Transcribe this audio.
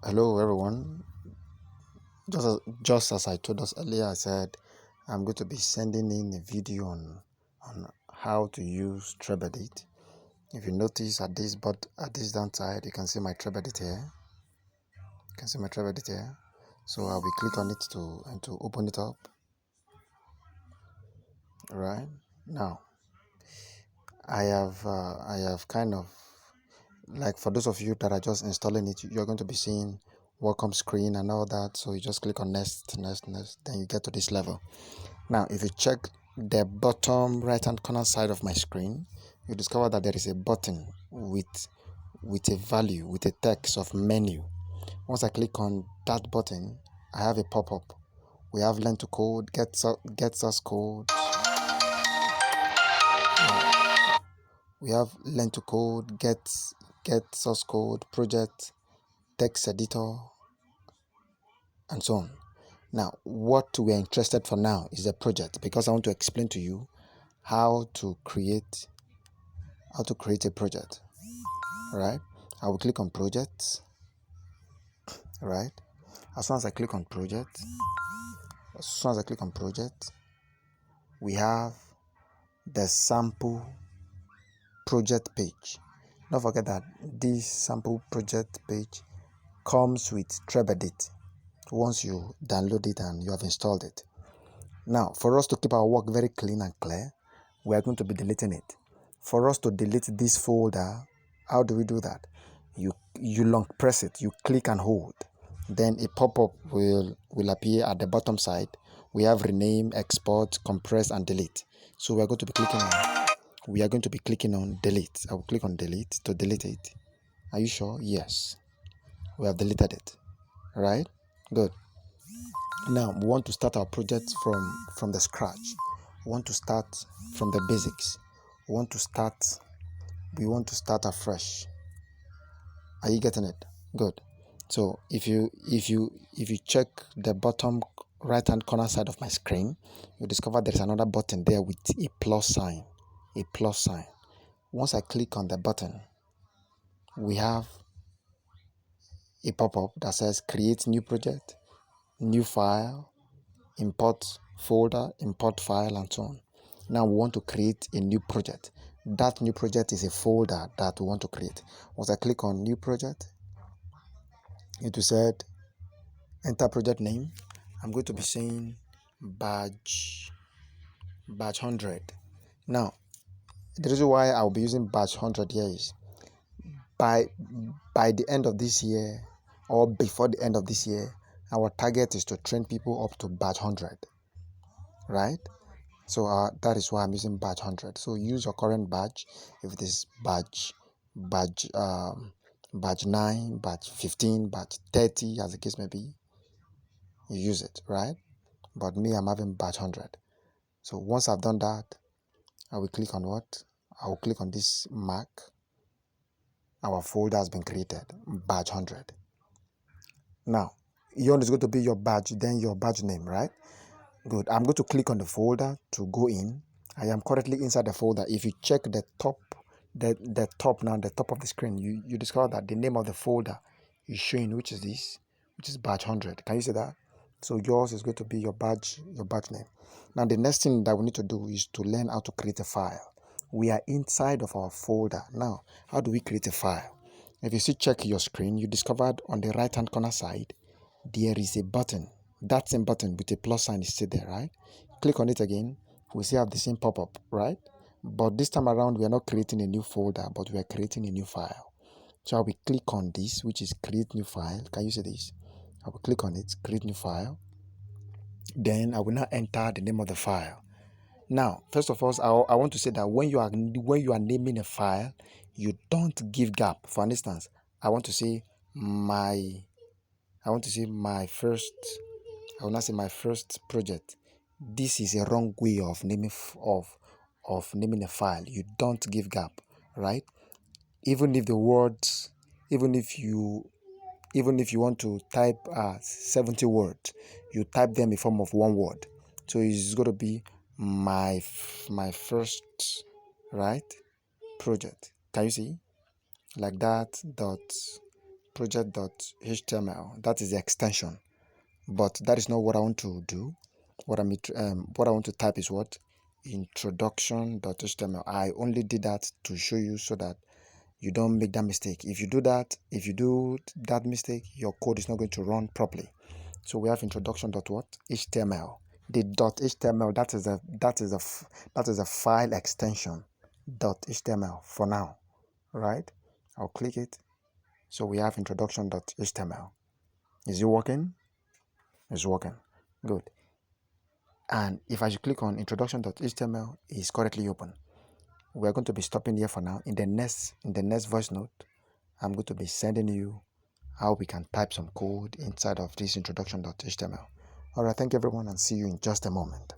Hello everyone. Just as I told us earlier, I said I'm going to be sending in a video on how to use trebedit. If you notice at this down side, you can see my trebedit here. You can see my trebedit here. So I'll be click on it to open it up. Right now, I have kind of, like, for those of you that are just installing it, you're going to be seeing welcome screen and all that. So you just click on next, then you get to this level. Now, if you check the bottom right hand corner side of my screen, you discover that there is a button with a value, with a text of menu. Once I click on that button, I have a pop-up. We have learn to code, get source code. We have learn to code, get source code, project, text editor, and so on. Now, what we're interested for now is a project, because I want to explain to you how to create a project. Right? I will click on projects. Right? As soon as I click on project, we have the sample project page. Don't forget that this sample project page comes with trebedit once you download it and you have installed it. Now, for us to keep our work very clean and clear, we are going to be deleting it. For us to delete this folder, how do we do that? You long press it, you click and hold. Then a pop-up will appear at the bottom side. We have rename, export, compress, and delete. So we are going to be clicking on delete. I will click on delete to delete it. Are you sure? Yes. We have deleted it. Right? Good. Now we want to start our project from the scratch. We want to start from the basics. We want to start afresh. Are you getting it? Good. So if you check the bottom right hand corner side of my screen, you discover there is another button there with a plus sign. Once I click on the button, we have a pop-up that says create new project, new file, import folder, import file, and so on. Now we want to create a new project. That new project is a folder that we want to create. Once I click on new project, it will say enter project name. I'm going to be saying batch 100. Now, the reason why I'll be using batch 100 here is by the end of this year, or before the end of this year, our target is to train people up to batch 100. Right? So that is why I'm using batch 100. So use your current batch. If it is batch 9, batch 15, batch 30, as the case may be, you use it, right? But me, I'm having batch 100. So once I've done that, I will click on what? I will click on this mark. Our folder has been created, batch 100. Now, yours is going to be your badge, then your badge name, right? Good. I'm going to click on the folder to go in. I am currently inside the folder. If you check the top, the top of the screen, you discover that the name of the folder is showing, which is batch 100. Can you see that? So yours is going to be your badge name. Now the next thing that we need to do is to learn how to create a file. We are inside of our folder. Now, how do we create a file? If you check your screen, you discovered on the right hand corner side, there is a button. That same button with a plus sign is still there, right? Click on it again. We still have the same pop-up, right? But this time around, we are not creating a new folder, but we are creating a new file. So I will click on this, which is create new file. Can you see this? I will click on it, create new file. Then I will now enter the name of the file. Now, first of all, I want to say that when you are naming a file, you don't give gap. For instance, I want to say my first project. This is a wrong way of naming naming a file. You don't give gap, right? Even if you want to type 70 words, you type them in form of one word. So it's going to be my first, right, project. Can you see? Like that, project.html. That is the extension, but that is not what I want to do. What I want to type is what? Introduction.html. I only did that to show you so that you don't make that mistake. If you do that mistake, your code is not going to run properly. So we have introduction.html. The .html, that is a file extension. .html for now, right? I'll click it. So we have introduction.html. Is it working? It's working. Good. And if I should click on introduction.html, it's currently open. We're going to be stopping here for now. In the next voice note, I'm going to be sending you how we can type some code inside of this introduction.html. All right, thank you everyone, and see you in just a moment.